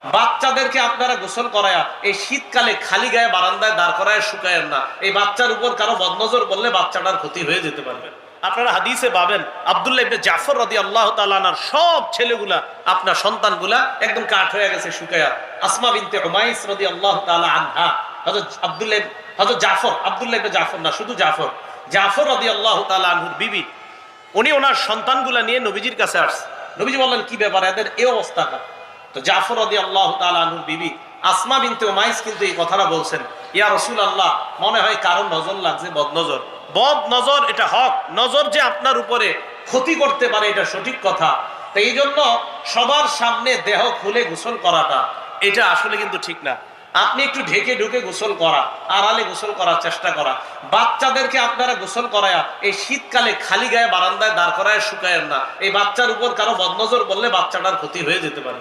বাচ্চাদেরকে আপনারা গোসল করায়া এই শীতকালে খালি গায়ে বারান্দায় দাঁড় করায় শুকায়েন না। এই বাচ্চার উপর কারো বদনজর বললে বাচ্চাটার ক্ষতি হয়ে যেতে পারবে। আপনারা হাদিসে পাবেন আব্দুল্লাহ ইবনে জাফর রাদিয়াল্লাহু তাআলা আনহুর সব ছেলেগুলা, আপনার সন্তানগুলা একদম কাঠ হয়ে গেছে শুকায়া। আসমা বিনতে উমাইস রাদিয়াল্লাহু তাআলা আনহা, হযরত জাফর, আব্দুল্লাহ ইবনে জাফর না, শুধু জাফর, জাফর রাদিয়াল্লাহু তাআলা আনহুর বিবি, উনি ওনার সন্তানগুলা নিয়ে নবীজির কাছে আসছে। নবীজি বললেন, কি ব্যাপার, এদের এই অবস্থাটা? তো জাফর রাদিয়াল্লাহু তাআলা আনহুর বিবি আসমা বিনতে উমাইস কিন্তু এই কথাটা বলছেন, ইয়া রাসূলুল্লাহ, মনে হয় কারণ নজর লাগছে, বদনজর। বদনজর এটা হক, নজর যে আপনার উপরে ক্ষতি করতে পারে এটা সঠিক কথা। তো এই জন্য সবার সামনে দেহ খুলে গোসল করাটা এটা আসলে কিন্তু ঠিক না। আপনি একটু ঢেকে ঢুকে গোসল করা, আড়ালে গোসল করার চেষ্টা করা। বাচ্চাদেরকে আপনারা গোসল করায়া এই শীতকালে খালি গায়ে বারান্দায় দাঁড় করায় শুকায়েন না। এই বাচ্চার উপর কারো বদনজর বললে বাচ্চাটার ক্ষতি হয়ে যেতে পারে।